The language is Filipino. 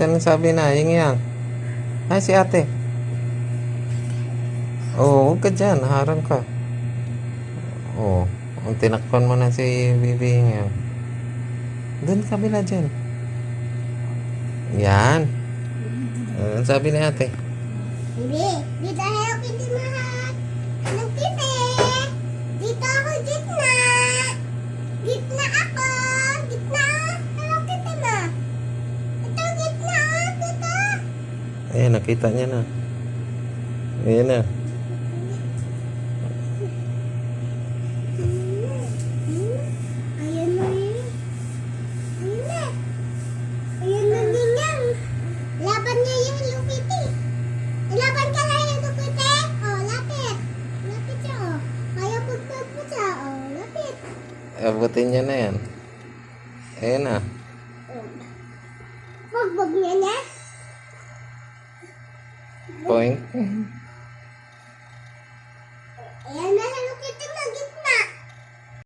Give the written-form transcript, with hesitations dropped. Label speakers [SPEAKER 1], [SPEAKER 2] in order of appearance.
[SPEAKER 1] Saan sabi na? Yung yang. Ay, si ate. Oo, huwag ka dyan. Harang ka. Oo. Tinakpan mo na si Bibi yang. Doon kabila dyan. Yan. Ang sabi ni ate.
[SPEAKER 2] Hindi. Dito ayaw kita mahal. Anong kita? Dito ako gitna. Gitna ako. Gitna. Anong kita na? Ito gitna. Dito.
[SPEAKER 1] Ayan, nakita niya na. Ayan na.
[SPEAKER 2] Ayan na yun. Ayan na. Ayan na din yan. Laban niya yung Hello Kitty. Laban ka na yung Hello Kitty. Oh, lapit. Lapit siya, oh. Kaya pagpag mo siya, oh. Lapit.
[SPEAKER 1] Abutin niya na yan. Ayan na.
[SPEAKER 2] Oh. Pagbag niya niya.
[SPEAKER 1] Point.